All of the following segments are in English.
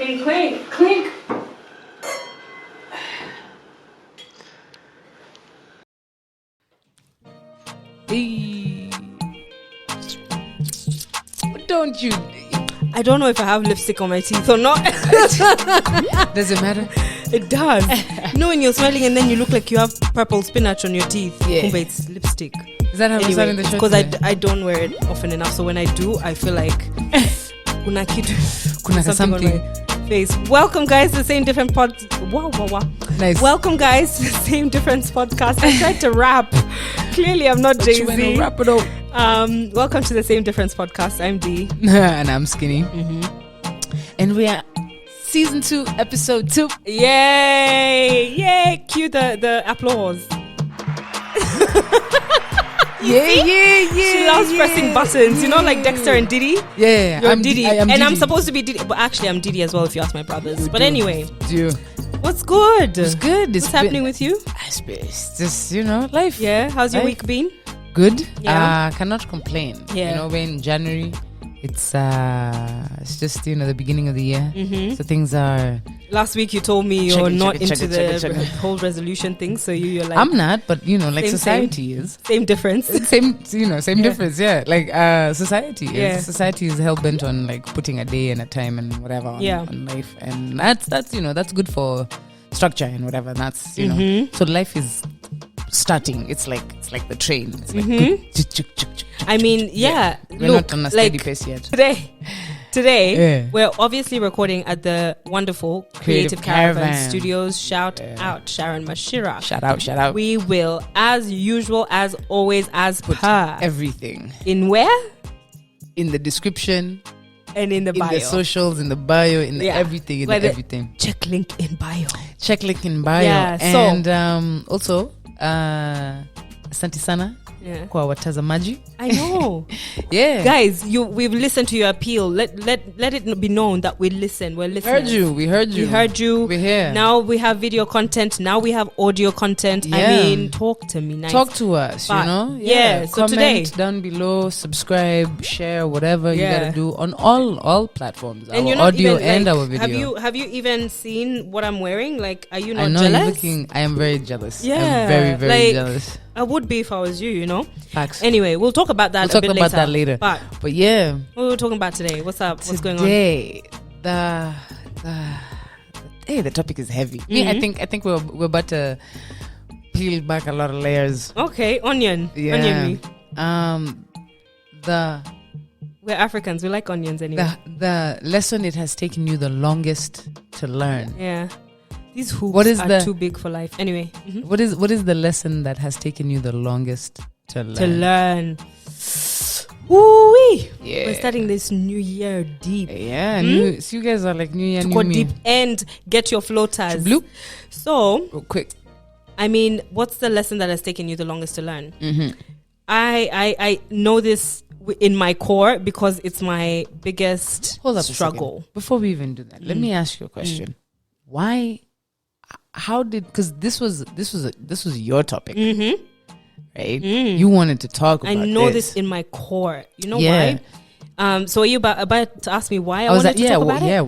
Clink, clink, clink. Hey. Don't you? I don't know if I have lipstick on my teeth or not. Does it matter? It does. You know when you're smiling and then you look like you have purple spinach on your teeth? Yeah. Kumbe, it's lipstick. Is that how we started the show? Because I don't wear it often enough. So when I do, I feel like kuna kitu, Kuna something on my face. Welcome guys to the Same Different Pod. Wow. Nice. Welcome guys to the Same Difference podcast. I tried to rap. Clearly I'm not Jay-Z. Wrap it up. Welcome to the Same Difference podcast. I'm Dee. And I'm Skinny. And we are season 2, episode 2. Yay! Cue the applause. Yeah. She loves pressing buttons, you know, like Dexter and Diddy. Yeah, You're Diddy, I'm and Diddy. I'm supposed to be Diddy, but actually I'm Diddy as well. If you ask my brothers, but anyway, what's good? It's good. What's happening with you? It's just, life. Yeah, how's your Life. week been? Good. Yeah. Cannot complain. Yeah. We're in January. It's just the beginning of the year. So things are. Last week you told me you're Check not it, into check the it. whole resolution thing, so you're like I'm not, but like Same, society is. same difference. Same difference, yeah. Like society is. Yeah. Society is hell bent on like putting a day and a time and whatever on life, and that's that's good for structure and whatever. And that's so life is starting. It's like the train. It's like I mean, yeah. We're Look, not on a steady like, pace yet. Today, Yeah. we're obviously recording at the wonderful Creative Caravan Caravan. Studios. Shout out Sharon Mashira. Shout out. We will, as usual, as always, as per, Everything in where? in the description, And in the bio. in the socials, in the bio, in the Yeah. everything, Like the- everything. Check link in bio. Check link in bio. Yeah, And also, asante sana Yeah. kwa watazamaji. I know. Yeah. Guys, we've listened to your appeal. Let it be known that we listen. We're listening. We heard you. We heard you. We're here. Now we have video content. Now we have audio content. I Yeah. mean, talk to me nice. Talk to us, But, Yeah. so Comment today- down below, subscribe, share, whatever you Yeah. gotta do on all platforms. And our you're not audio even, and like, our video. Have you even seen what I'm wearing? Like, are you I not know jealous? you're looking. I am very jealous. Yeah, I'm very, very like, jealous. I would be if I was you, Facts. Anyway, we'll talk about that We'll talk a bit about that later. But But yeah, what are we talking about today? What's up? What's going on? today the topic is heavy. I think we're about to peel back a lot of layers. Okay, onion. Yeah. Onion me. The We're Africans. We like onions anyway. the lesson it has taken you the longest to learn. Yeah. These hoops What is are the- too big for life. Anyway. What is the lesson that has taken you the longest to learn? To learn. Woo-wee. Yeah. We're starting this new year deep. Yeah, so you guys are like new year, To new go me. deep and get your floaters. Bloop. So, Real quick. I mean, what's the lesson that has taken you the longest to learn? I know this in my core because it's my biggest Hold up struggle. a second. Before we even do that, let me ask you a question. Why? How did? Because this was your topic, right? You wanted to talk about. I know this in my core. You know Yeah. why? So are you about to ask me why I was wanted like, to talk about it?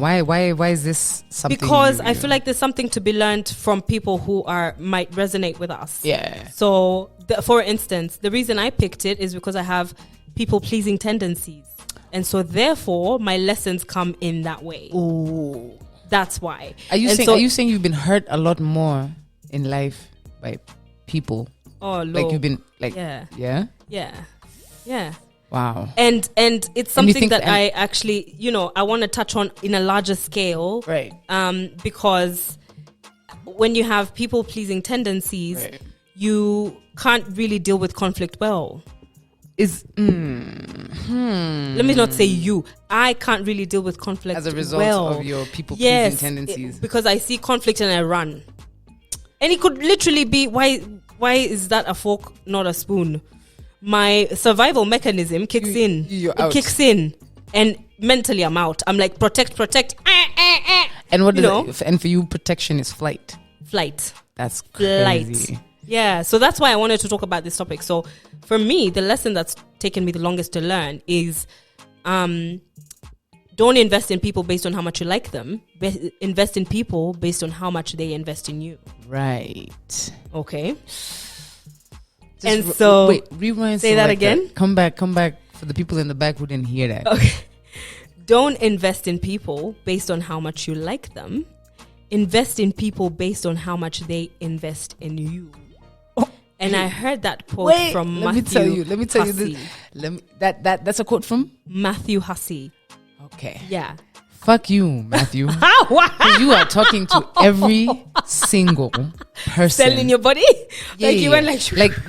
Why is this something? Because you- I feel like there's something to be learned from people who might resonate with us. Yeah. So, for instance, the reason I picked it is because I have people-pleasing tendencies. And so, therefore, my lessons come in that way. Ooh. That's why. Are you And saying? so- Are you saying you've been hurt a lot more in life by people? Oh, Lord. Like you've been like. Yeah. Yeah. Yeah. Wow. And it's you something think that that- I actually, I want to touch on in a larger scale. Right. Because when you have people-pleasing tendencies, Right. you can't really deal with conflict well. Let me not say you. I can't really deal with conflict As a result well. of your people-pleasing tendencies. Because I see conflict and I run. And it could literally be, why is that a fork, not a spoon? My survival mechanism kicks in. you're It out. kicks in. And mentally I'm out. I'm like, protect. And what you does know? and for you, protection is flight. Flight. That's Flight. crazy. Yeah, so that's why I wanted to talk about this topic. So for me, the lesson that's taken me the longest to learn is don't invest in people based on how much you like them. Invest in people based on how much they invest in you. Right. Okay. Wait, rewind. Say that again. Come back for the people in the back who didn't hear that. Okay. Don't invest in people based on how much you like them. Invest in people based on how much they invest in you. And I heard that quote from Matthew. Let me tell you this. That's a quote from Matthew Hussey. Okay. Yeah. Fuck you, Matthew. 'Cause you are talking to every single person. Selling your body? You went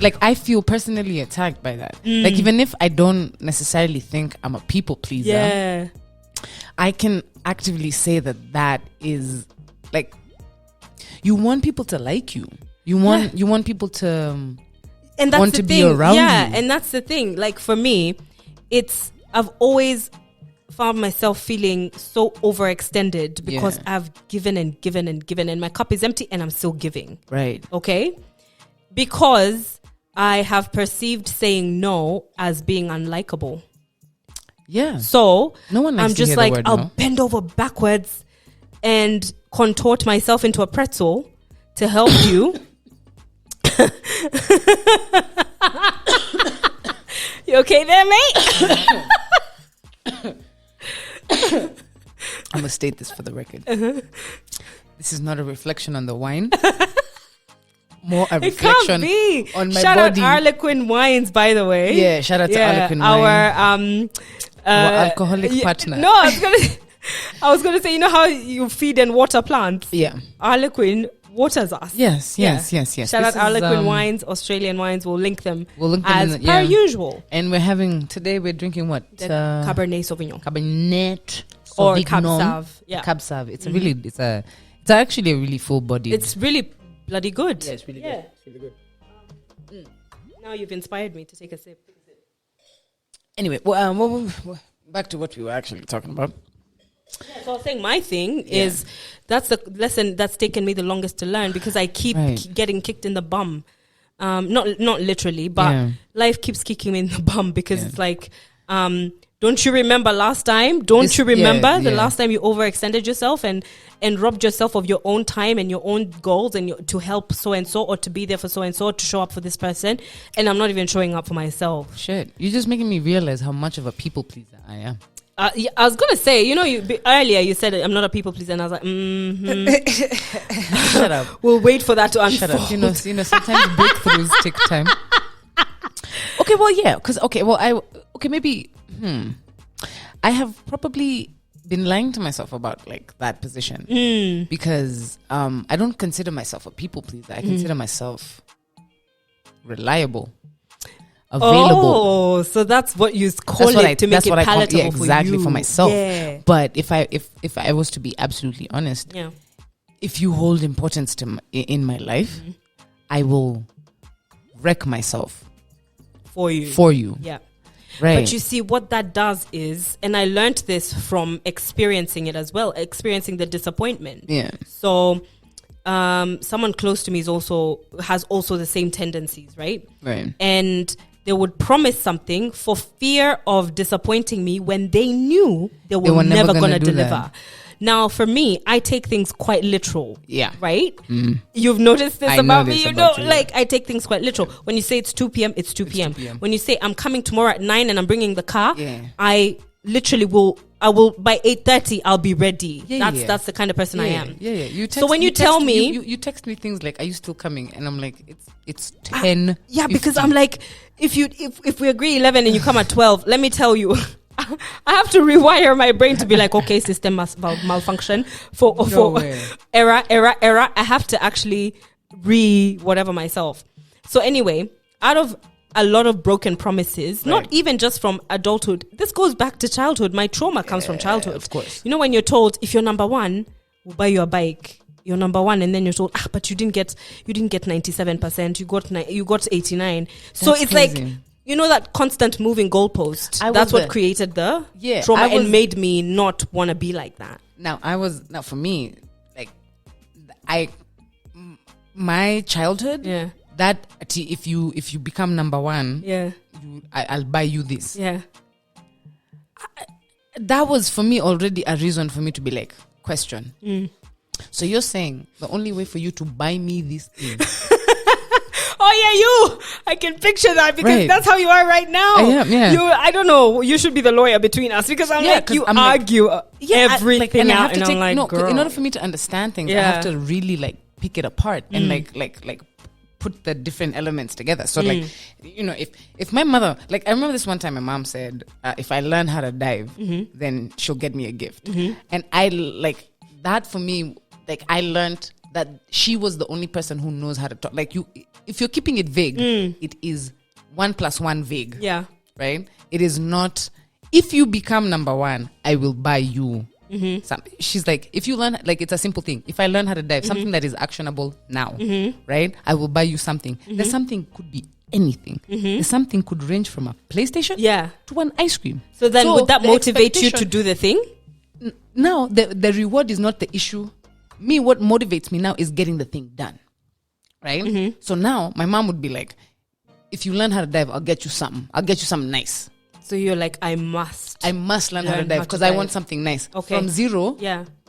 like I feel personally attacked by that. Like, even if I don't necessarily think I'm a people pleaser, yeah, I can actively say that is like, you want people to like you. You want people to and that's want the to thing. be around you. Yeah, and that's the thing. Like, for me, I've always found myself feeling so overextended because I've given and given and given, and my cup is empty and I'm still giving. Right. Okay? Because I have perceived saying no as being unlikable. Yeah. So no one likes I'm to just hear like, the word I'll no. bend over backwards and contort myself into a pretzel to help you. You okay there, mate? I'm gonna state this for the record. This is not a reflection on the wine. More a reflection on my shout body. Shout out Harlequin Wines, by the way. Yeah, shout out to Harlequin Wine. Our alcoholic partner. No, I was gonna say, you know how you feed and water plants? Yeah. Harlequin waters us. Yes. Shout out Harlequin Wines, Australian wines. We'll link them. As per usual. And we're drinking what? Cabernet Sauvignon. Cabernet or Sauvignon. Cab Sauv. Yeah. Cab Sauv. It's actually a really full body. It's really bloody good. Yeah, it's really good. It's really good. Now you've inspired me to take a sip. Anyway, back to what we were actually talking about. Yeah, so I was saying my thing is that's the lesson that's taken me the longest to learn, because I keep getting kicked in the bum. Not literally, but life keeps kicking me in the bum, because it's like, don't you remember last time? Don't you remember the last time you overextended yourself and robbed yourself of your own time and your own goals and to help so and so, or to be there for so and so, to show up for this person, and I'm not even showing up for myself. Shit, you're just making me realize how much of a people pleaser I am. I was gonna say, earlier you said I'm not a people pleaser, and I was like, Shut up. We'll wait for that to unfold. Shut up. Sometimes breakthroughs take time. Okay, well, yeah, because maybe. I have probably been lying to myself about like that position because I don't consider myself a people pleaser. I consider myself reliable. Available. Oh, so that's what you call it to make it palatable for exactly you. For myself. Yeah. But if I was to be absolutely honest, if you hold importance to in my life, I will wreck myself for you. Yeah. Right. But you see, what that does is, and I learned this from experiencing it as well, experiencing the disappointment. Yeah. So someone close to me has also the same tendencies, right? Right. And they would promise something for fear of disappointing me when they knew they were never going to deliver. That. Now, for me, I take things quite literal. Yeah. Right? Mm. You've noticed this about me? I take things quite literal. When you say it's 2 p.m., it's 2 p.m. When you say I'm coming tomorrow at 9 and I'm bringing the car, I literally will by 8:30 I'll be ready. That's the kind of person I am. Yeah. So when you tell me, you text me things like, "Are you still coming?" And I'm like, "It's 10." Yeah, because I'm like, if we agree 11 and you come at 12, let me tell you, I have to rewire my brain to be like, okay, system must malfunction for error. I have to actually whatever myself. So anyway, out of a lot of broken promises, not even just from adulthood. This goes back to childhood. My trauma comes from childhood. Of course. You know, when you're told, if you're number one, we'll buy you a bike. You're number one, and then you're told, but you didn't get 97%. You got 89. So it's crazy. Like, you know, that constant moving goalpost. That's what created the trauma and made me not want to be like that. Now for me, like, my childhood. Yeah. That if you become number one, I'll buy you this. Yeah. that was for me already a reason for me to be like, question. So you're saying the only way for you to buy me this thing? Oh yeah, I can picture that because that's how you are right now. I am, yeah. I don't know. You should be the lawyer between us because I'm argue everything out, and I'm like, girl. In order for me to understand things, I have to really like pick it apart and like put the different elements together. So like, if my mother, like I remember this one time my mom said, if I learn how to dive, then she'll get me a gift. And I like that for me, like I learned that she was the only person who knows how to talk. Like if you're keeping it vague, it is 1 + 1 vague. Yeah. Right? It is not, if you become number one, I will buy you. She's like, if you learn, like it's a simple thing. If I learn how to dive, something that is actionable now, right? I will buy you something. There's something could be anything. There's something could range from a PlayStation to an ice cream. So then would that motivate you to do the thing? Now, the reward is not the issue. Me, what motivates me now is getting the thing done. Right? So now my mom would be like, if you learn how to dive, I'll get you something. I'll get you something nice. So you're like, I must learn how to dive because I want something nice. Okay. From 0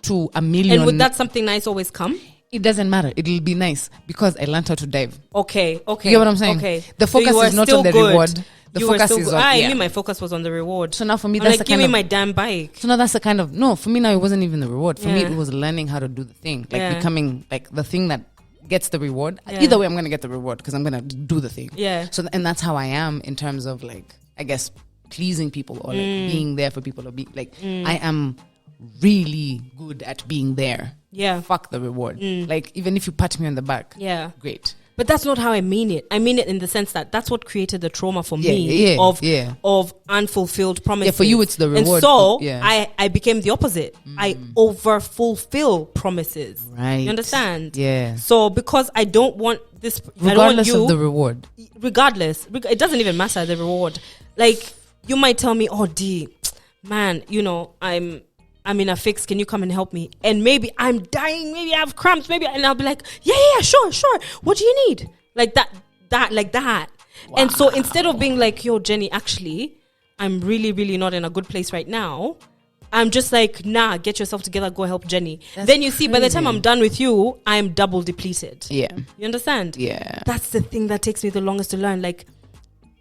to 1 million. And would that something nice always come? It doesn't matter. It'll be nice because I learned how to dive. Okay. You get what I'm saying? Okay. The focus is not on the reward. The focus is on... I knew my focus was on the reward. So now for me, that's like, give me my damn bike. So now that's the kind of... No, for me now, it wasn't even the reward. For me, it was learning how to do the thing. Like becoming like the thing that gets the reward. Either way, I'm going to get the reward because I'm going to do the thing. Yeah. So, and that's how I am in terms of like, I guess, pleasing people or like being there for people or be like, I am really good at being there. Yeah. Fuck the reward. Like, even if you pat me on the back. Yeah. Great. But that's not how I mean it. I mean it in the sense that that's what created the trauma for me of unfulfilled promises. Yeah, for you it's the reward. And so I became the opposite. I over-fulfill promises. Right. You understand? Yeah. So because I don't want this... Regardless of the reward. Regardless. It doesn't even matter, the reward. Like, you might tell me, oh, D, man, I'm in a fix. Can you come and help me? And maybe I'm dying. Maybe I have cramps. And I'll be like, yeah, sure. What do you need? Like that. Wow. And so instead of being like, yo, Jenny, actually, I'm really, really not in a good place right now. I'm just like, nah, get yourself together. Go help Jenny. Then you see, by the time I'm done with you, I'm double depleted. Yeah. You understand? Yeah. That's the thing that takes me the longest to learn. Like,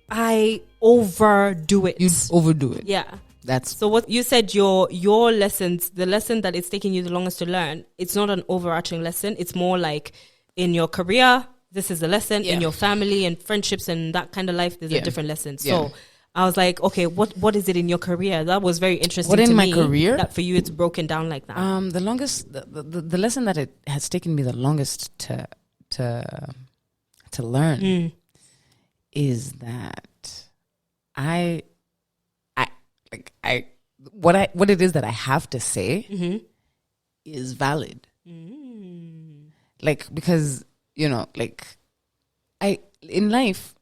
I overdo it. You overdo it. Yeah. That's so what you said, your lessons, the lesson that is taking you the longest to learn, it's not an overarching lesson. It's more like in your career, this is the lesson. In your family and friendships and that kind of life, there's a different lesson. So I was like, okay, what is it in your career? That was very interesting. What in my career? That for you it's broken down like that. The longest, the lesson that it has taken me the longest to learn is that what it is that I have to say is valid. Like, because, like in life,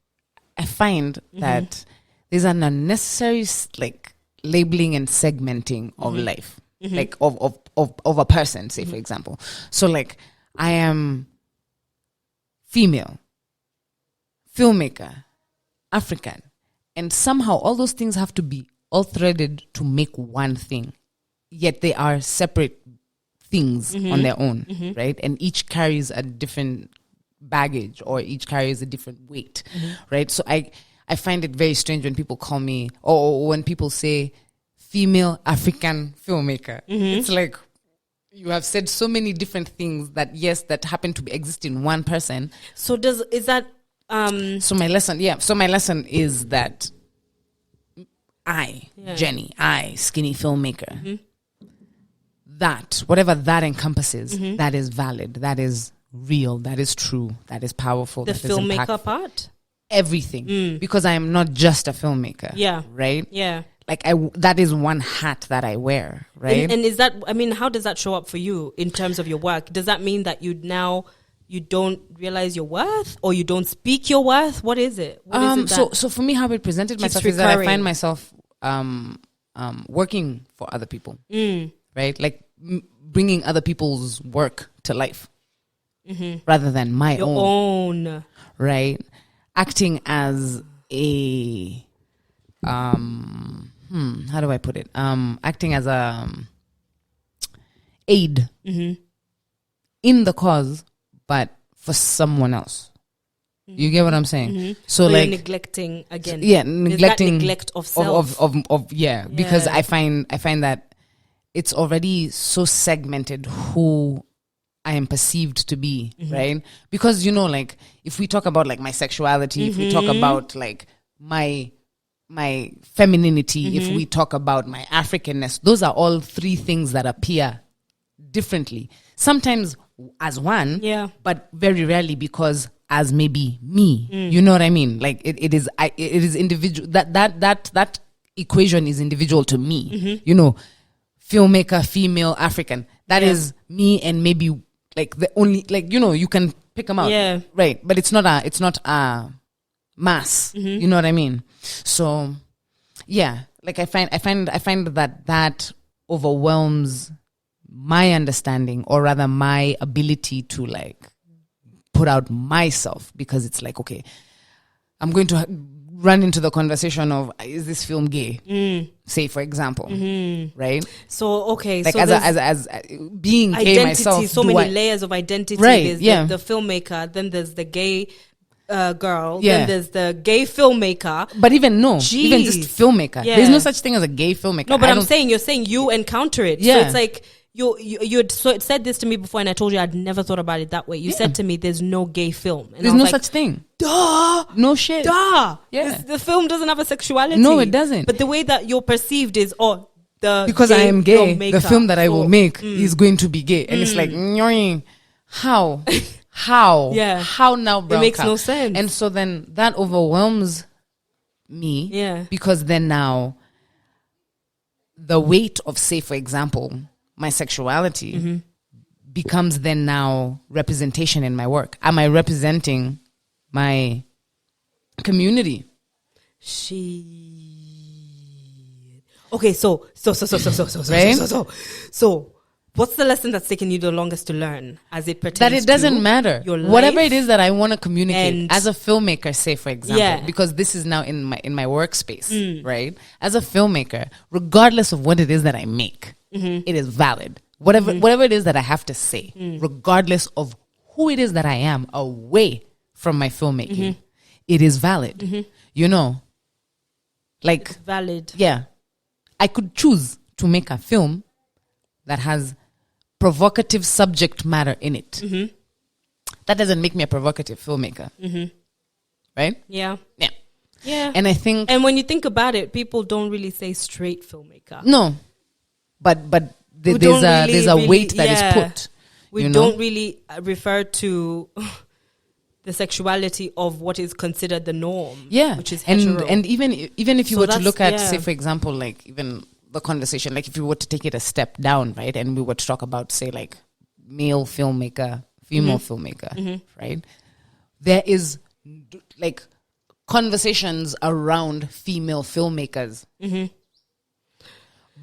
I find that there's an unnecessary like labeling and segmenting of life, like of a person, say for example. So like, I am female, filmmaker, African, and somehow all those things have to be all threaded to make one thing, yet they are separate things on their own, right? And each carries a different baggage, or each carries a different weight, right? So I find it very strange when people call me, or when people say female African filmmaker. It's like, you have said so many different things that happen to exist in one person. So is that so my lesson is that Jenny, skinny filmmaker, that whatever that encompasses, that is valid, that is real, that is true, that is powerful. The filmmaker part? Everything. Because I am not just a filmmaker. Yeah. Right? Yeah. Like that is one hat that I wear, right? And is that, how does that show up for you in terms of your work? Does that mean that you don't realize your worth, or you don't speak your worth? What is it? So for me, how I presented myself is that I find myself working for other people, right? Like bringing other people's work to life rather than my own, right? Acting as a how do I put it? Acting as a aid in the cause, but for someone else. You get what I'm saying? So like neglecting again. Neglecting neglect of self. Because I find that it's already so segmented who I am perceived to be, right? Because like if we talk about like my sexuality, if we talk about like my femininity, if we talk about my Africanness, those are all three things that appear differently. Sometimes as one, but very rarely because as maybe me. You know what I mean? Like it is individual. That equation is individual to me. Filmmaker, female, African. That is me, and maybe like the only you can pick them out, right? But it's not a mass. You know what I mean? So like I find that overwhelms my understanding, or rather my ability to like put out myself, because it's like, okay, I'm going to run into the conversation of, is this film gay? Say, for example, right? So, okay. Like so as being identity, gay myself. So many layers of identity. Right, there's the filmmaker, then there's the gay girl, then there's the gay filmmaker. But even just filmmaker. There's no such thing as a gay filmmaker. No, but you're saying you encounter it. So it's like, you had said this to me before, and I told you I'd never thought about it that way. You said to me, "There's no gay film." And there's no such thing. Duh. No shit. Duh. Yeah. The film doesn't have a sexuality. No, it doesn't. But the way that you're perceived is, because I am gay, the film that I will make is going to be gay, and it's like, how? Yeah. How now, bro? It makes no sense. And so then that overwhelms me. Yeah. Because then now the weight of, say, for example, my sexuality becomes then now representation in my work. Am I representing my community? Okay, so right? So what's the lesson that's taken you the longest to learn as it pertains to that it doesn't matter. Your life? Whatever it is that I want to communicate as a filmmaker, say, for example, because this is now in my workspace, right? As a filmmaker, regardless of what it is that I make, it is valid. Whatever it is that I have to say, regardless of who it is that I am away from my filmmaking, it is valid. Like, it's valid. Yeah. I could choose to make a film that has provocative subject matter in it. That doesn't make me a provocative filmmaker. Right? Yeah. Yeah. And I think... And when you think about it, people don't really say straight filmmaker. No. But there's a weight that is put. We don't really refer to the sexuality of what is considered the norm. Yeah. Which is hetero. And even if you were to look at, say, for example, like even the conversation, like if you were to take it a step down, right? And we were to talk about, say, like male filmmaker, female filmmaker, right? There is like conversations around female filmmakers.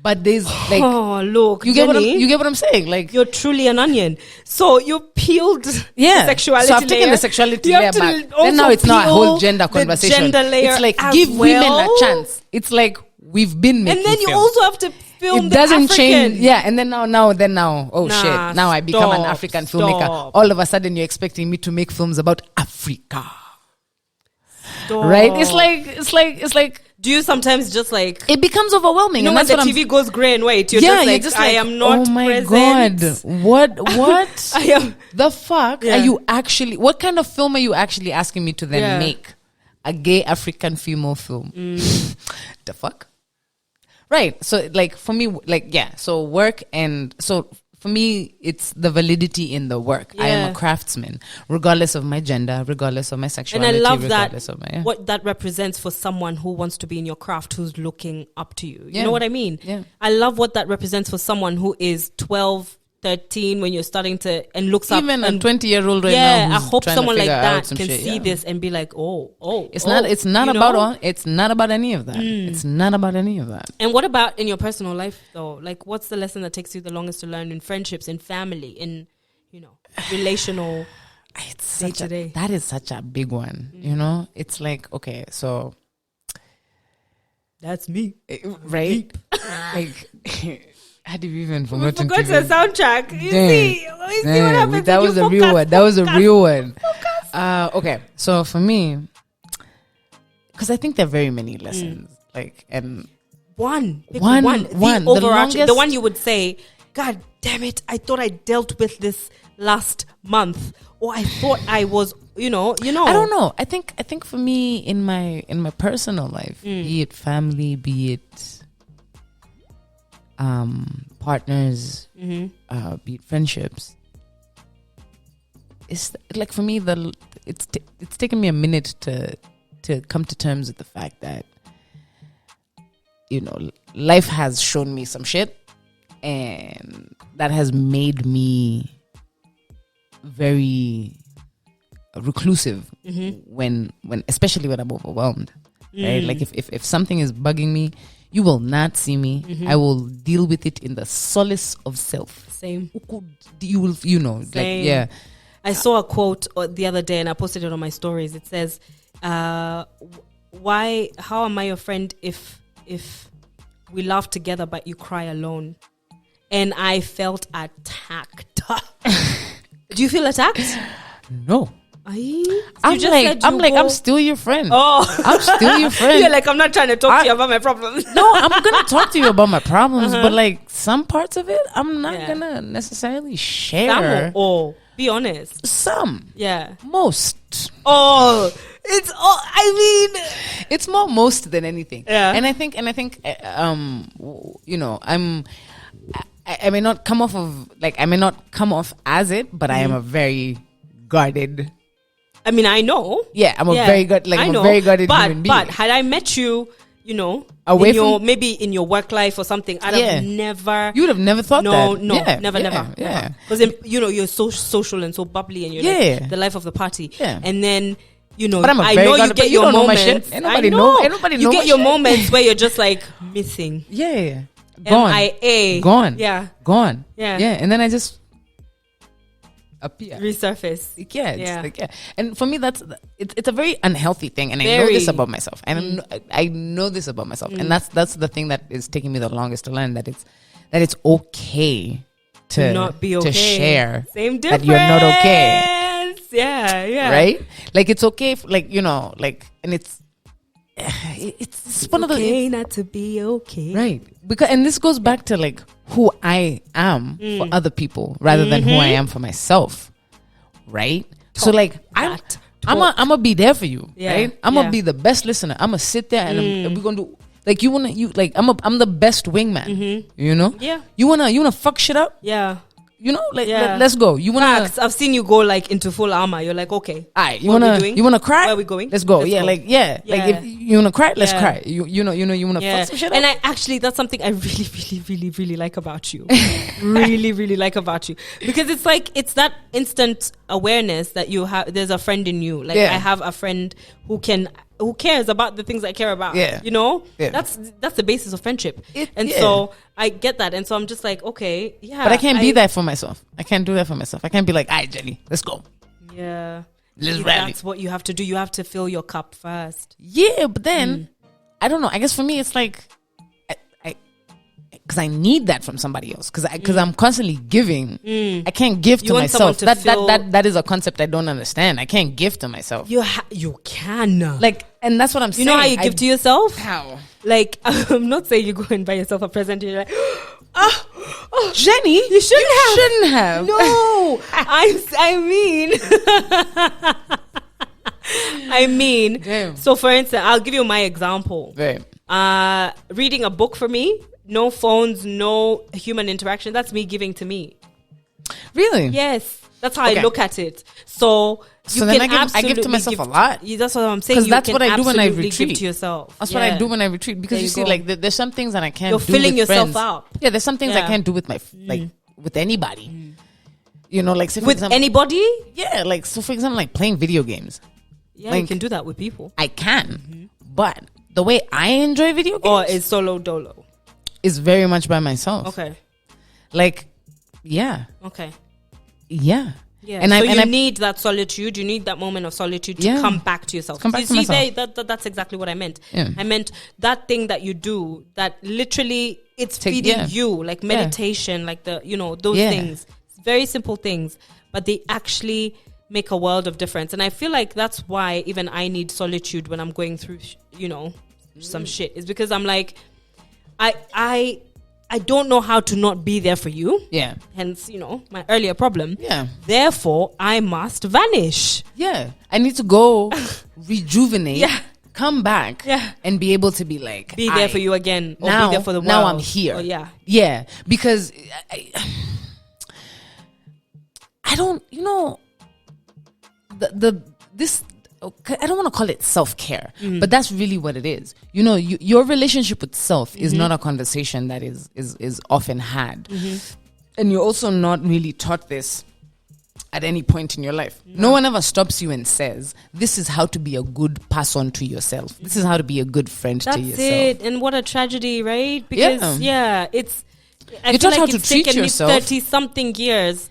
But there's like, look, you get what I'm saying? Like, you're truly an onion. So you peeled the sexuality. So I've taken the sexuality layer back. Then now it's not a whole gender conversation. Gender layer, it's like give women a chance. It's like we've been making. And then you films. also have to film. It doesn't African. change. Yeah, and then now. Oh shit! Now I become an African filmmaker. All of a sudden, you're expecting me to make films about Africa. Right? It's like. Do you sometimes just like... It becomes overwhelming. And that's when the TV goes grey and white, you're just like, I am not present. Oh my God. What? I am... The fuck are you actually... What kind of film are you actually asking me to then make? A gay African female film. The fuck? Right. So like for me, like, so work and... So for me, it's the validity in the work. I am a craftsman, regardless of my gender, regardless of my sexuality. And I love that, what that represents for someone who wants to be in your craft, who's looking up to you. You know what I mean? Yeah. I love what that represents for someone who is 12, 13, when you're starting to, and looks up. Even a 20-year-old right now. Yeah, I hope someone like that can see this and be like, It's not about any of that. It's not about any of that. And what about in your personal life though? Like, what's the lesson that takes you the longest to learn in friendships, in family, in, relational day-to-day? That is such a big one. It's like, okay, so That's me. Right? Like, how do you even forget the soundtrack? You see what happens. That was a real one. That was a real one. Okay, so for me, because I think there are very many lessons. Like, and one. The overarching, the one you would say, God damn it, I thought I dealt with this last month, or I thought I was, you know. I don't know. I think for me in my personal life, be it family, be it partners, be it friendships, it's like for me it's taken me a minute to come to terms with the fact that, life has shown me some shit, and that has made me very reclusive when especially when I'm overwhelmed. Right? Like if something is bugging me, you will not see me. I will deal with it in the solace of self. Same. You will, Same. like, yeah. I saw a quote the other day and I posted it on my stories. It says, how am I your friend if we laugh together but you cry alone? And I felt attacked. Do you feel attacked? No. I'm still your friend. Oh, I'm still your friend. You're like, I'm not trying to talk to you about my problems. No, I'm gonna talk to you about my problems, but like some parts of it, I'm not gonna necessarily share. Some or be honest. Some, yeah, most. Oh, it's all. I mean, it's more most than anything. Yeah, and I think, I may not come off as it, but I am a very guarded. I mean, I know. Yeah, I'm a very good, I'm a very guarded human being. But had I met you, away maybe in your work life or something, I'd have never. You would have never thought that. No, never. Yeah, because you're so social and so bubbly, and you're like the life of the party. Yeah, and then. But I know you get your moments. Anybody know. You get your moments where you're just like missing. Yeah. Gone. MIA. Gone. Yeah. Gone. Yeah. Yeah. And then I just appear. Resurface. Yeah. And for me, it's a very unhealthy thing. And I know this about myself. And I know this about myself. And that's the thing that is taking me the longest to learn, that it's okay to not be okay. To share Same difference. that you're not okay. Yeah. Right? Like it's okay and it's one of the okay not to be okay. Right. And this goes back to like who I am for other people rather than who I am for myself. Right? So like I'm gonna be there for you. Yeah. Right? I'm gonna be the best listener. I'm gonna sit there and we're gonna do like I'm the best wingman. Yeah. You wanna fuck shit up? Yeah. Let's go. You wanna? I've seen you go like into full armor. You're like, okay, you wanna cry? Where are we going? Let's go. Let's go. Like if you wanna cry, let's cry. You wanna fuck some shit up. And that's something I really, really, really, really like about you. Really, really like about you, because it's like it's that instant awareness that you have. There's a friend in you. Like I have a friend who cares about the things I care about. That's the basis of friendship. So I get that, and so I'm just like, okay, but I can't be that for myself. I can't do that for myself. I can't be like, all right, Jenny, let's go. Let's rally. That's what you have to do. You have to fill your cup first. Yeah, but then I don't know. I guess for me, it's like because I need that from somebody else. Because I'm constantly giving. I can't give to myself. That is a concept I don't understand. I can't give to myself. You can. Like, and that's what I'm saying. You know how you give to yourself? How? Like, I'm not saying you go and buy yourself a present and you're like, oh, Jenny, you shouldn't have. No, I mean. Damn. So for instance, I'll give you my example. Reading a book for me, no phones, no human interaction. That's me giving to me. Really? Yes. That's how I look at it. So then I give to myself a lot. That's what I'm saying. Because that's what I do when I retreat. Give to yourself. That's what I do when I retreat. Because you see, like there's some things that I can't. You're do filling with yourself friends. up. Yeah, there's some things I can't do with my with anybody. Like say for with example, anybody. Yeah, like so for example, like playing video games. Yeah, you can do that with people. I can, but the way I enjoy video games, or is solo dolo, is very much by myself. Okay. Like, yeah. Okay. Yeah. Yeah. And you need that solitude. You need that moment of solitude to come back to yourself. Come back to myself. That's exactly what I meant. Yeah. I meant that thing that you do that literally it's feeding you, like meditation, like those things. Very simple things, but they actually make a world of difference. And I feel like that's why even I need solitude when I'm going through, some shit. Is because I'm like, I don't know how to not be there for you. Yeah. Hence, my earlier problem. Yeah. Therefore, I must vanish. Yeah. I need to go rejuvenate. Come back. Yeah. And be able to be like, be there for you again. Or now, be there for the world. Now I'm here. Yeah. Yeah. Because I don't, I don't want to call it self-care, but that's really what it is. Your relationship with self is not a conversation that is often had. And you're also not really taught this at any point in your life. No one ever stops you and says, this is how to be a good person to yourself. This is how to be a good friend to yourself. That's it. And what a tragedy, right? Because, it's... You're taught how to treat yourself. 30-something years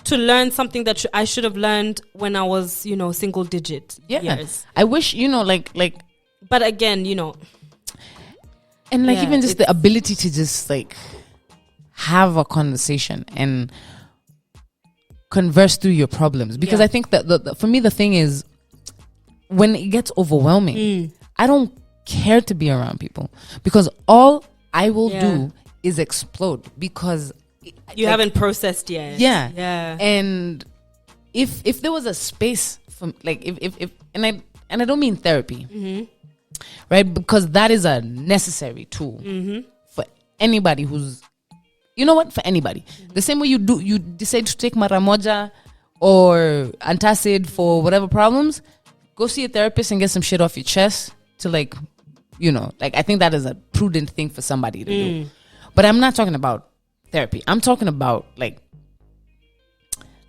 to learn something that I should have learned when I was, single digit years. I wish, But again, and even just the ability to just have a conversation and converse through your problems. Because I think that for me, the thing is, when it gets overwhelming, I don't care to be around people. Because all I will do is explode. Because... You haven't processed yet. Yeah. And if there was a space for if and I don't mean therapy, right? Because that is a necessary tool for anybody who's, for anybody. The same way you decide to take Maramoja or antacid for whatever problems, go see a therapist and get some shit off your chest to I think that is a prudent thing for somebody to do. But I'm not talking about therapy. I'm talking about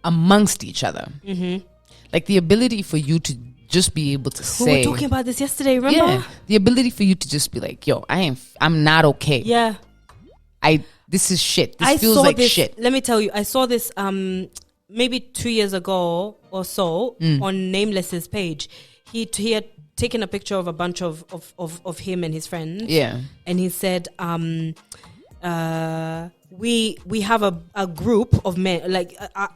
amongst each other. The ability for you to just be able to say... We were talking about this yesterday, remember? Yeah. The ability for you to just be like, yo, I'm not okay. Yeah. This is shit. This feels like shit. Let me tell you, I saw this maybe 2 years ago or so on Nameless's page. He had taken a picture of a bunch of him and his friends. Yeah. And he said... we have a group of men,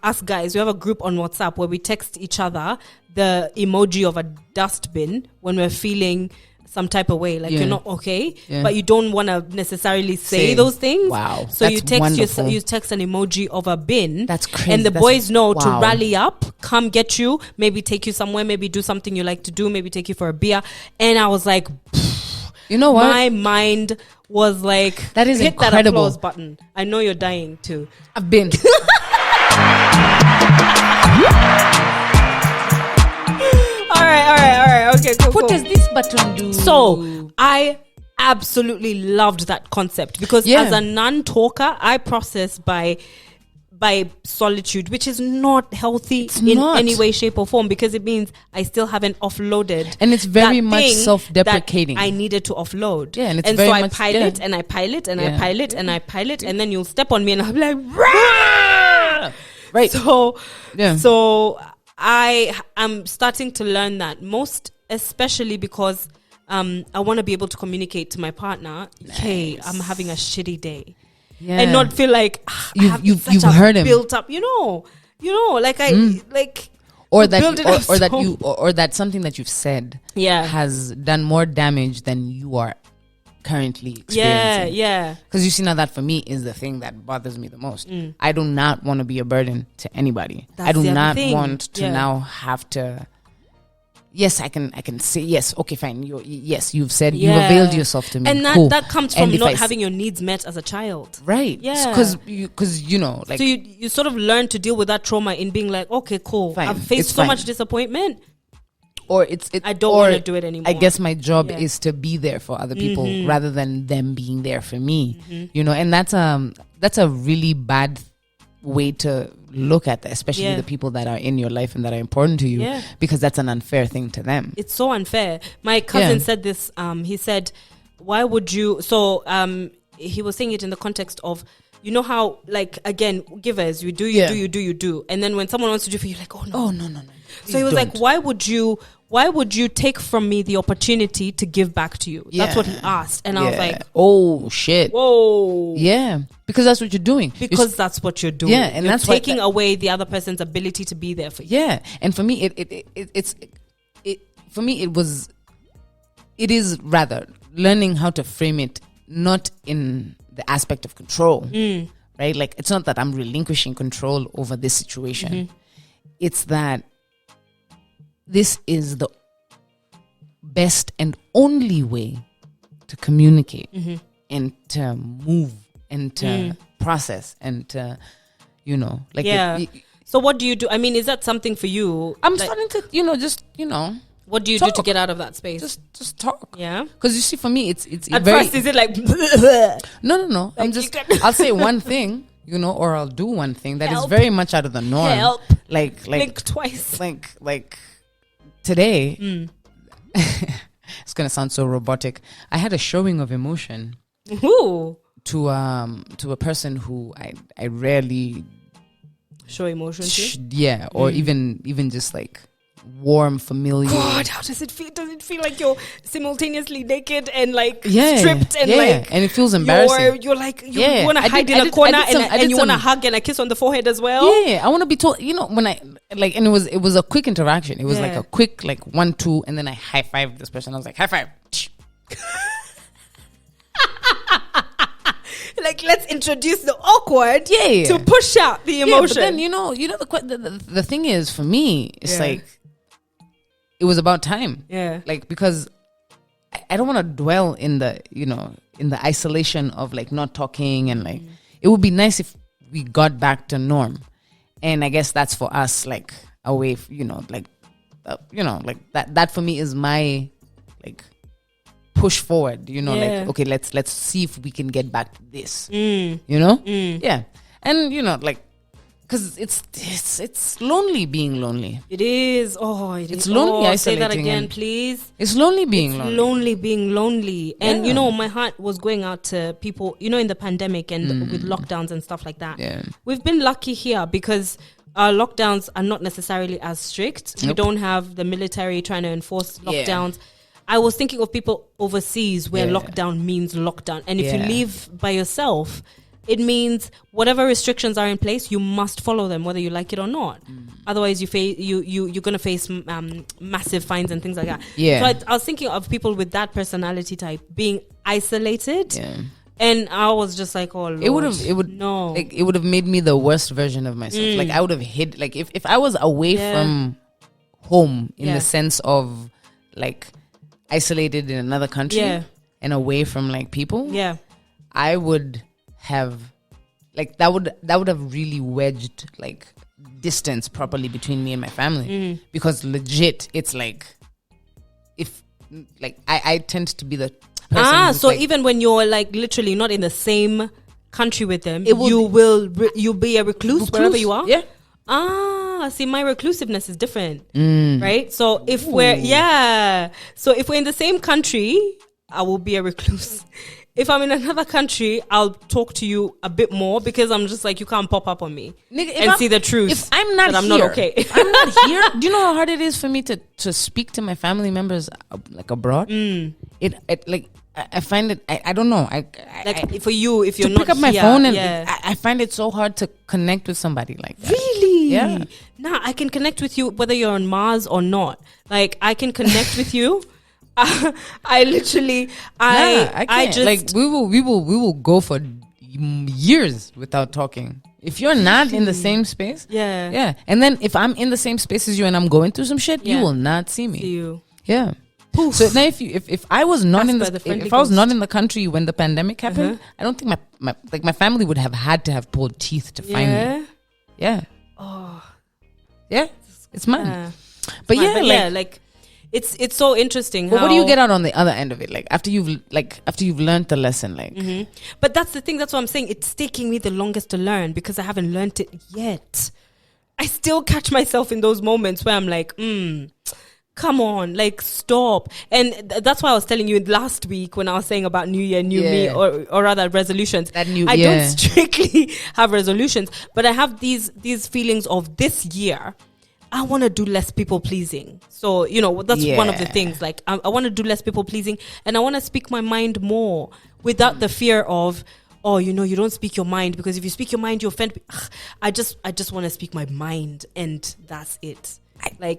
us guys, we have a group on WhatsApp where we text each other the emoji of a dustbin when we're feeling some type of way, you're not okay, but you don't want to necessarily say those things. Wow. So you text you text an emoji of a bin. That's crazy. And the boys know to rally up, come get you, maybe take you somewhere, maybe do something you like to do, maybe take you for a beer. And I was like, you know what? My mind was like, that is hit incredible. That applause button. I know you're dying too. I've been. All right. Okay, cool. What does this button do? So I absolutely loved that concept because as a non-talker, I process by solitude, which is not healthy any way, shape or form, because it means I still haven't offloaded. And it's very much self-deprecating. I needed to offload. Yeah, and it's very so much, I pilot and I pilot and I pilot and I pilot, and then you'll step on me and I'll be like, rah! Right. So I am starting to learn that, most especially because I want to be able to communicate to my partner, hey, I'm having a shitty day. Yeah. And not feel like you've heard him built up, or that something that you've said has done more damage than you are currently experiencing. Yeah. Because you see, now that for me is the thing that bothers me the most. I do not want to be a burden to anybody. I do not want to now have to. Yes, I can say yes. Okay, fine. You've said you've availed yourself to me, and that comes from not having your needs met as a child, right? Yeah, because so you sort of learn to deal with that trauma in being like, okay, cool. Fine. I've faced so much disappointment, or I don't want to do it anymore. I guess my job is to be there for other people rather than them being there for me. And that's a really bad way to look at that, especially the people that are in your life and that are important to you, because that's an unfair thing to them. It's so unfair. My cousin said this. He said, why would you, he was saying it in the context of, Yeah. You know how, like, again, givers, you do. And then when someone wants to do for you, like, oh, no. So he was like, why would you take from me the opportunity to give back to you? That's what he asked. And I was like, oh, shit. Whoa. Yeah. Because that's what you're doing. Because that's what you're doing. Yeah. And you're that's taking away the other person's ability to be there for you. Yeah. And for me, it is rather learning how to frame it, not in the aspect of control, right? Like, it's not that I'm relinquishing control over this situation. It's that this is the best and only way to communicate and to move and to process and to, so what do you do? I mean, is that something for you? I'm starting to, what do you do to get out of that space? Just talk. Yeah. Because you see, for me, it's at first, is it like no? Like I'll say one thing, or I'll do one thing that is very much out of the norm. Help. Like blink twice. Like today. It's gonna sound so robotic. I had a showing of emotion. Ooh. To a person who I rarely show emotion to. Yeah, or even just like warm, familiar. God, how does it feel? Does it feel like you're simultaneously naked and like stripped and like, and it feels embarrassing? You're like you want to hide in a corner and you want to hug and a kiss on the forehead as well. Yeah, I want to be told. When I like, and it was a quick interaction. It was like a quick 1-2, and then I high fived this person. I was like, high five. Like, let's introduce the awkward to push out the emotion. But then the thing is, for me, it's like, it was about time. Yeah. Like, because I don't want to dwell in the, in the isolation of like not talking, and like, it would be nice if we got back to norm. And I guess that's for us, like, away, like that for me is my, like, push forward, like, okay, let's see if we can get back to this, yeah. And like, because it's lonely being lonely. It is. It's lonely, isolating. Say that again, please. It's lonely being lonely. Lonely being lonely. And my heart was going out to people, in the pandemic and with lockdowns and stuff like that. Yeah. We've been lucky here because our lockdowns are not necessarily as strict. We don't have the military trying to enforce lockdowns. I was thinking of people overseas where lockdown means lockdown. And if you leave by yourself, it means whatever restrictions are in place, you must follow them, whether you like it or not. Otherwise, you're going to face massive fines and things like that. Yeah. So I was thinking of people with that personality type being isolated. Yeah. And I was just like, oh, Lord. It would have made me the worst version of myself. Like, I would have hid, like, if I was away from home in the sense of like isolated in another country and away from like people, I would have, like, that would have really wedged like distance properly between me and my family, because legit it's like, if like I tend to be the person so like, even when you're like literally not in the same country with them, you'll be a recluse wherever you are. See, my reclusiveness is different, right? So if we're in the same country, I will be a recluse. If I'm in another country, I'll talk to you a bit more, because I'm just like, you can't pop up on me and see the truth. If I'm not I'm here, not okay. If I'm not here, do you know how hard it is for me to speak to my family members like abroad? It like, I find it. I don't know. For you, if you're to not pick up my here, phone and I find it so hard to connect with somebody like that. Really? Yeah. Nah, I can connect with you whether you're on Mars or not. Like, I can connect with you. I literally, I just like, we will go for years without talking. If you're not in the same space, and then if I'm in the same space as you and I'm going through some shit, you will not see me. See you. Yeah. Poof. So now, if I was not in if I was not in the country when the pandemic happened, I don't think my family would have had to have pulled teeth to find me. Yeah. Oh. Yeah. It's mad. But like, it's so interesting. But what do you get out on the other end of it? Like, after you've learned the lesson, like. But that's the thing. That's what I'm saying. It's taking me the longest to learn, because I haven't learned it yet. I still catch myself in those moments where I'm like, come on, like stop. And that's why I was telling you last week when I was saying about New Year, New Me, or rather resolutions. That new I don't strictly have resolutions, but I have these feelings of this year. I want to do less people pleasing. So, you know, that's one of the things. Like, I want to do less people pleasing, and I want to speak my mind more without the fear of, oh, you know, you don't speak your mind, because if you speak your mind, you offend. I just want to speak my mind, and that's it. I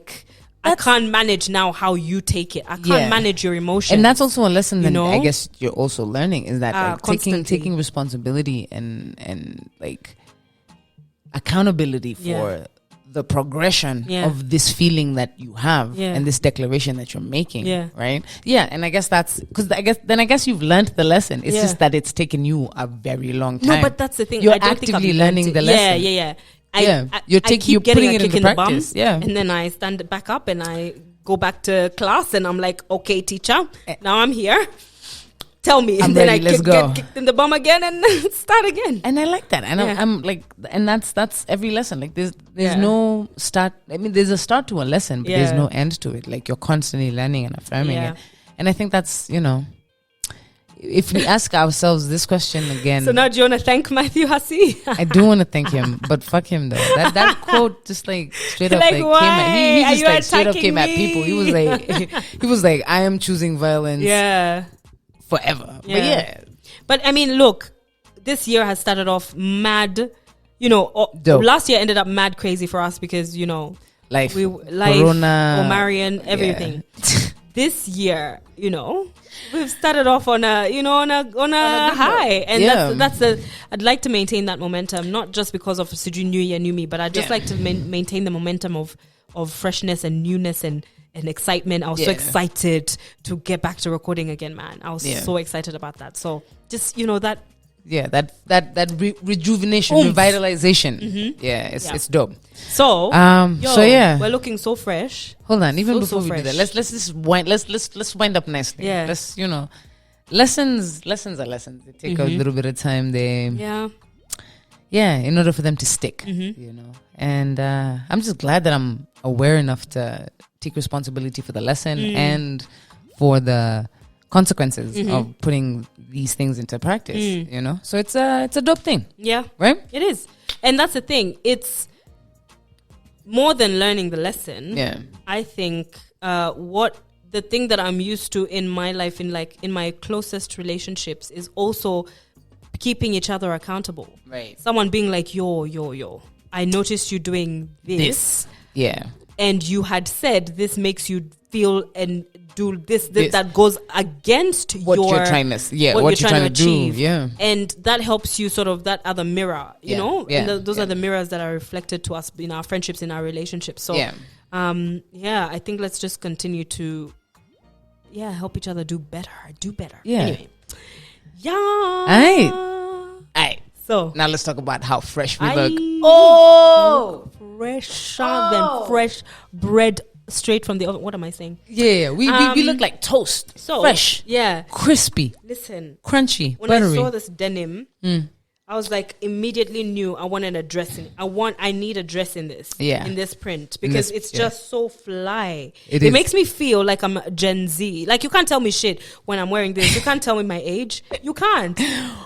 can't manage now how you take it. I can't manage your emotions. And that's also a lesson that I guess you're also learning, is that like, taking responsibility and like accountability for the progression of this feeling that you have and this declaration that you're making, right? Yeah, and I guess that's because I guess you've learned the lesson. It's just that it's taken you a very long time. No, but that's the thing. You're actively learning the lesson. Yeah. You're putting it into practice. And then I stand back up and I go back to class and I'm like, okay, teacher, now I'm here. Tell me. I'm and then ready, I let's go. get kicked in the bum again and start again. And I like that. And I'm like, and that's every lesson. Like there's no start. I mean, there's a start to a lesson, but there's no end to it. Like you're constantly learning and affirming it. And I think that's, you know, if we ask ourselves this question again. So now do you want to thank Matthew Hussey? I do want to thank him, but fuck him though. That quote just like straight up like came why? at he just Are you like straight up came attacking at people. He was like I am choosing violence. Forever. But I mean, look, this year has started off mad. You know, last year ended up mad crazy for us because, you know, life, Corona, Omarion, everything. This year, you know, we've started off on a high, and that's I'd like to maintain that momentum, not just because of Suju New Year, New Me, but I'd just like to maintain the momentum of freshness and newness and excitement. I was so excited to get back to recording again, man. I was so excited about that. So just, you know, that rejuvenation, revitalization. Mm-hmm. It's dope. So we're looking so fresh. Hold on, even before we do that, let's just wind up nicely. Let's, you know, lessons are lessons. They take a little bit of time. In order for them to stick, you know. And I'm just glad that I'm aware enough to take responsibility for the lesson and for the consequences of putting these things into practice, you know. So it's a dope thing. Yeah. Right? It is. And that's the thing. It's more than learning the lesson. Yeah. I think what the thing that I'm used to in my life, in my closest relationships, is also keeping each other accountable. Right. Someone being like, yo, I noticed you doing this. Yeah. And you had said this makes you feel and do this. That goes against what you're trying to achieve. Yeah. And that helps you sort of that other mirror, you know? And those are the mirrors that are reflected to us in our friendships, in our relationships. So, I think let's just continue to, help each other do better. Yeah. Anyway. Yeah. Aight. So now let's talk about how fresh we look. Fresher than fresh bread straight from the oven. What am I saying? Yeah. We look like toast. So fresh. Yeah. Crispy. Listen. Crunchy. When buttery. I saw this denim, I was like, immediately knew I wanted a dress in it. I need a dress in this. Yeah. In this print. Because it's just so fly. It makes me feel like I'm Gen Z. Like, you can't tell me shit when I'm wearing this. You can't tell me my age. You can't.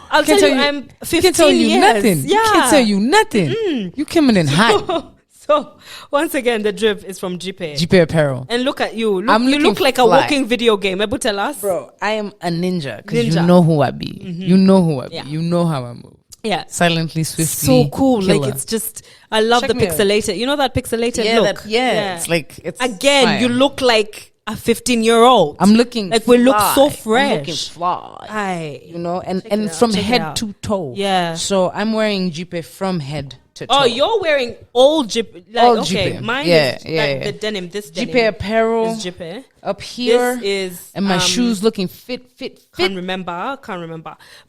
I'll tell you I'm 15 can't tell you years. Nothing. Yeah. You can't tell you nothing. You coming in hot. So, once again, the drip is from Jipe. Jipe Apparel. And look at you. You look like a walking video game. Ebu tell us. Bro, I am a ninja. Because you know who I be. You know who I be. You know how I move. Yeah. Silently, swiftly. So cool. Killer. Like, it's just, I love the pixelated. You know that pixelated look? It's like, it's again, fire. you look like a 15-year-old. I'm looking like we look so fresh. I'm looking fly. You know, and from head to toe. Yeah. So I'm wearing Jipe from head to toe. Oh, you're wearing all Jipe. Like, all okay, Jipe. mine is the denim. This denim. Jipe Apparel. Is Jipe. Up here. This is. And my shoes looking fit. Can't remember.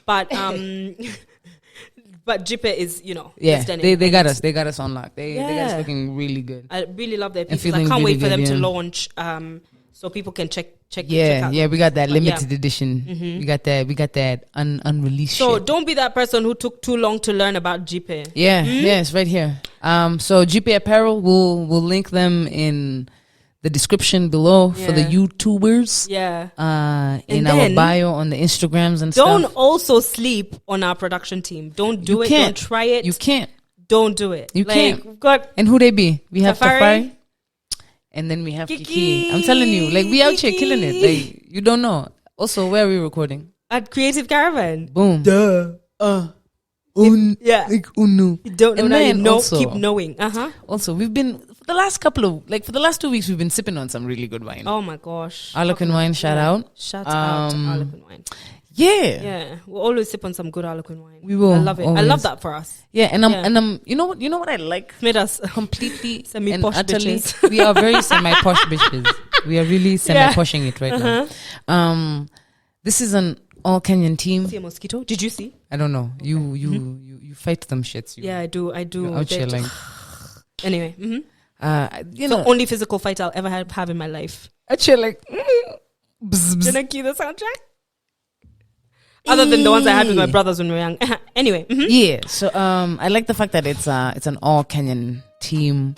But but Jipe is, you know, they got us. They got us on lock. They got us looking really good. I really love their pieces. I can't wait for them to launch, so people can check out. Yeah, we got that limited edition. We got that unreleased. So shit. don't be that person who took too long to learn about Jipe. Yeah, it's right here. So Jipe Apparel, we'll link them in the description below for the YouTubers. Yeah. In our bio on the Instagrams and don't stuff. Don't also sleep on our production team. Don't do it. Don't try it. You can't. Don't do it. You can't. We've got and who they be? We have Tafari. And then we have Kiki. I'm telling you, like, we out here killing it. Like, you don't know. Also, where are we recording? At Creative Caravan. Boom. Duh. Yeah. Like, no. You don't know, and now you know, also, keep knowing. Also, we've been, for the last 2 weeks, we've been sipping on some really good wine. Oh my gosh. Harlequin wine, shout out. Shout out to Harlequin wine. Yeah. We'll always sip on some good Harlequin wine. We will. I love it. Always. I love that for us. Yeah, and I'm you know what I like? Made us completely semi-posh bitches. We are very semi-posh bitches. We are really semi-poshing it right now. This is an all Kenyan team. See a mosquito? Did you see? I don't know. You fight them shits. Yeah, I do. You're out here like. Anyway. You know, the only physical fight I'll ever have in my life. Actually, like. Didn't cue the soundtrack? Other than the ones I had with my brothers when we were young. Anyway. Yeah. So I like the fact that it's an all Kenyan team,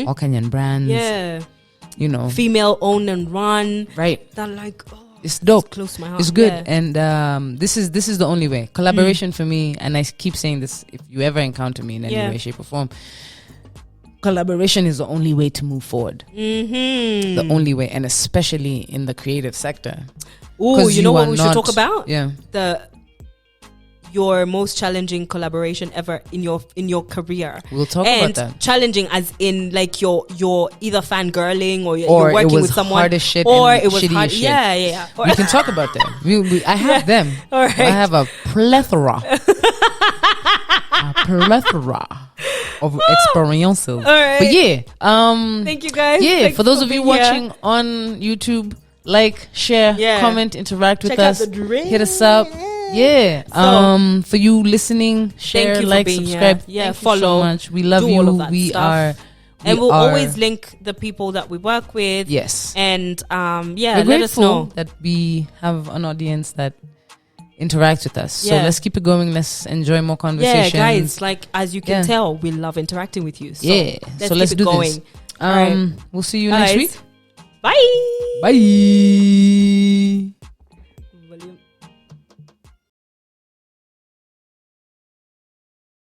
all Kenyan brands. Yeah. You know, female owned and run. Right. That like. It's dope. It's close to my heart. It's good, and this is the only way. Collaboration for me, and I keep saying this: if you ever encounter me in any way, shape, or form, collaboration is the only way to move forward. The only way, and especially in the creative sector. Oh, you know what we should talk about? Yeah, your most challenging collaboration ever in your career. We'll talk about that. Challenging as in like you're either fangirling or you're working with someone, hard as shit, or it was shitty hard. as shit. Yeah. We can talk about that. I have them. All right. I have a plethora. Of experiences. All right. But yeah, thank you guys. Yeah, Thanks for those of you watching here on YouTube, like, share, comment, interact with us, hit us up. Yeah. So, for you listening, share, like, subscribe. Yeah, thank follow. You so much. We love you. We stuff. And we'll always link the people that we work with. Yes. And we're let us know that we have an audience that interacts with us. So let's keep it going. Let's enjoy more conversations. Yeah, guys, like as you can tell, we love interacting with you. So let's do going. This. We'll see you next week. Bye. Bye.